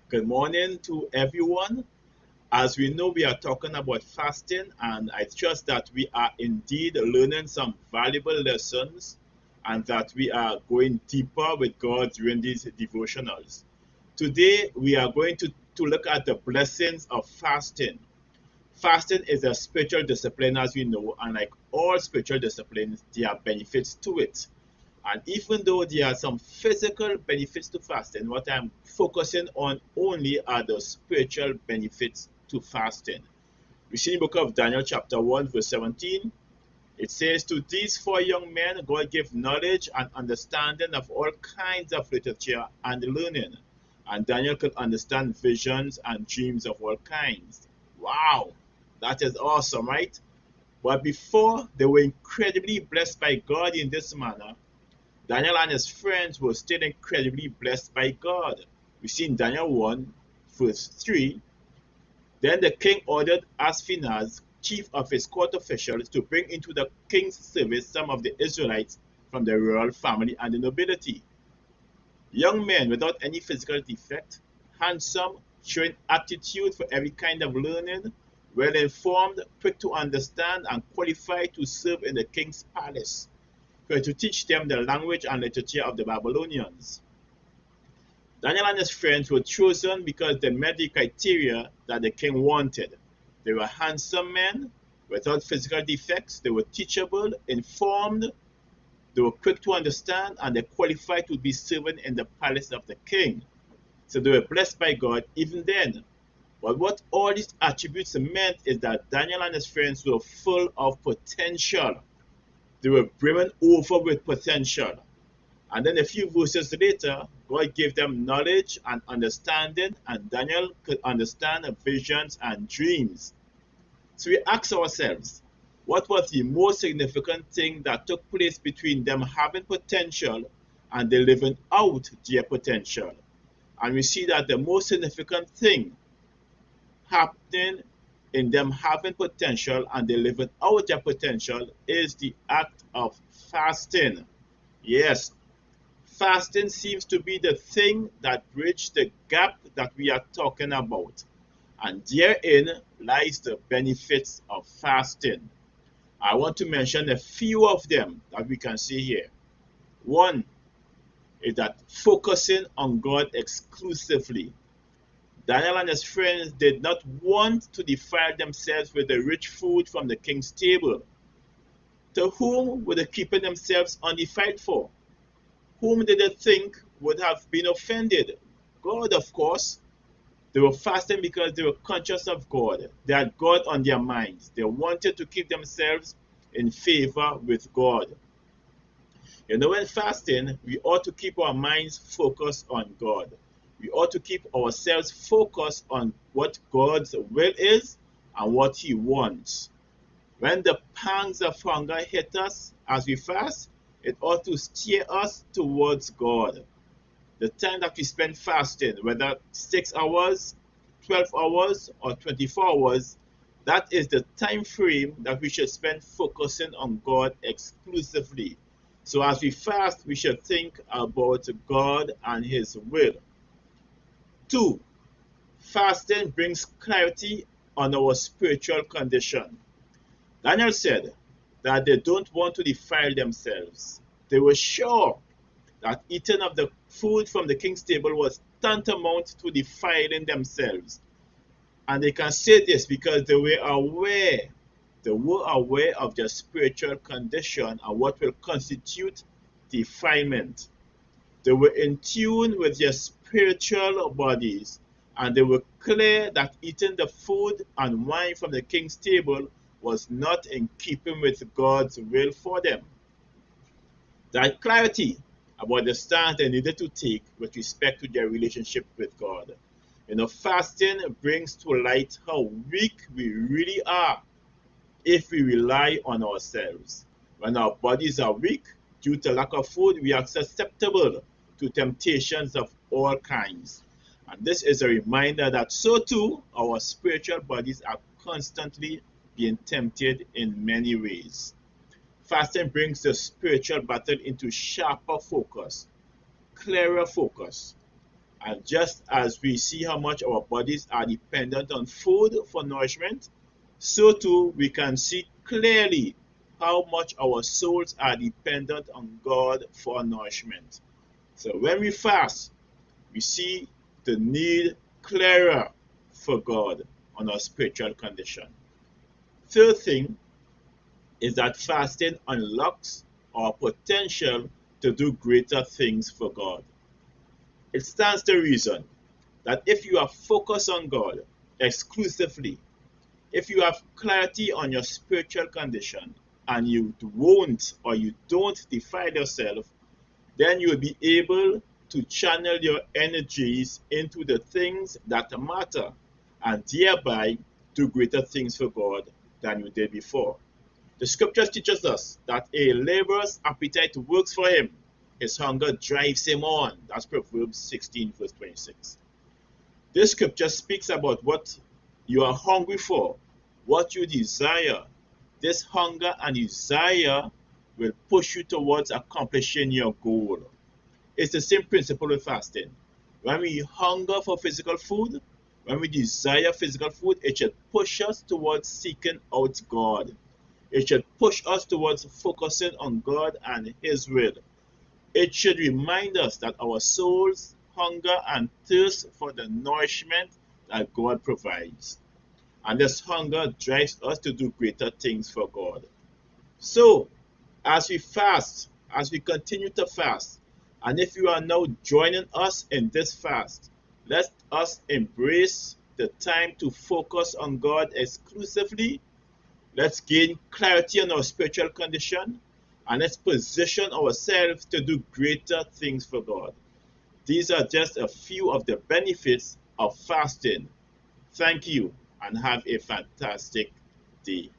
Good morning to everyone. As we know, we are talking about fasting, and I trust that we are indeed learning some valuable lessons and that we are going deeper with God during these devotionals. Today, we are going to look at the blessings of fasting. Fasting is a spiritual discipline, as we know, and like all spiritual disciplines, there are benefits to it. And even though there are some physical benefits to fasting, what I'm focusing on only are the spiritual benefits to fasting. We see in the book of Daniel, chapter 1, verse 17, it says, "To these four young men, God gave knowledge and understanding of all kinds of literature and learning. And Daniel could understand visions and dreams of all kinds." Wow, that is awesome, right? But before they were incredibly blessed by God in this manner, Daniel and his friends were still incredibly blessed by God. We see in Daniel 1, verse 3, then the king ordered Ashpenaz, chief of his court officials, to bring into the king's service some of the Israelites from the royal family and the nobility. Young men without any physical defect, handsome, showing aptitude for every kind of learning, well informed, quick to understand, and qualified to serve in the king's palace, were to teach them the language and literature of the Babylonians. Daniel and his friends were chosen because they met the criteria that the king wanted. They were handsome men without physical defects, they were teachable, informed, they were quick to understand, and they qualified to be serving in the palace of the king. So they were blessed by God even then. But what all these attributes meant is that Daniel and his friends were full of potential. They were brimming over with potential. And then a few verses later, God gave them knowledge and understanding, and Daniel could understand visions and dreams. So we ask ourselves, what was the most significant thing that took place between them having potential and they living out their potential? And we see that the most significant thing happening in them having potential and they living out their potential is the act of fasting. Yes, fasting seems to be the thing that bridges the gap that we are talking about. And therein lies the benefits of fasting. I want to mention a few of them that we can see here. One is that focusing on God exclusively. Daniel and his friends did not want to defile themselves with the rich food from the king's table. To whom were they keeping themselves undefiled for? Whom did they think would have been offended? God, of course. They were fasting because they were conscious of God. They had God on their minds. They wanted to keep themselves in favor with God. You know, when fasting, we ought to keep our minds focused on God. We ought to keep ourselves focused on what God's will is and what He wants. When the pangs of hunger hit us as we fast, it ought to steer us towards God. The time that we spend fasting, whether 6 hours, 12 hours, or 24 hours, that is the time frame that we should spend focusing on God exclusively. So as we fast, we should think about God and His will. Two, fasting brings clarity on our spiritual condition. Daniel said that they don't want to defile themselves. They were sure that eating of the food from the king's table was tantamount to defiling themselves. And they can say this because they were aware. They were aware of their spiritual condition and what will constitute defilement. They were in tune with their spiritual bodies, and they were clear that eating the food and wine from the king's table was not in keeping with God's will for them. That clarity about the stance they needed to take with respect to their relationship with God. You know, fasting brings to light how weak we really are if we rely on ourselves. When our bodies are weak due to lack of food, we are susceptible to temptations of all kinds. And this is a reminder that so too our spiritual bodies are constantly being tempted in many ways. Fasting brings the spiritual battle into sharper focus, clearer focus. And just as we see how much our bodies are dependent on food for nourishment, so too we can see clearly how much our souls are dependent on God for nourishment. So when we fast, we see the need clearer for God on our spiritual condition. Third thing is that fasting unlocks our potential to do greater things for God. It stands to reason that if you are focused on God exclusively, if you have clarity on your spiritual condition and you won't or you don't defile yourself, then you will be able to channel your energies into the things that matter and thereby do greater things for God than you did before. The scriptures teaches us that a laborer's appetite works for him. His hunger drives him on. That's Proverbs 16, verse 26. This scripture speaks about what you are hungry for, what you desire. This hunger and desire will push you towards accomplishing your goal. It's the same principle with fasting. When we hunger for physical food, when we desire physical food, it should push us towards seeking out God. It should push us towards focusing on God and His will. It should remind us that our souls hunger and thirst for the nourishment that God provides. And this hunger drives us to do greater things for God. So, as we fast, as we continue to fast, and if you are now joining us in this fast, let us embrace the time to focus on God exclusively. Let's gain clarity on our spiritual condition, and let's position ourselves to do greater things for God. These are just a few of the benefits of fasting. Thank you and have a fantastic day.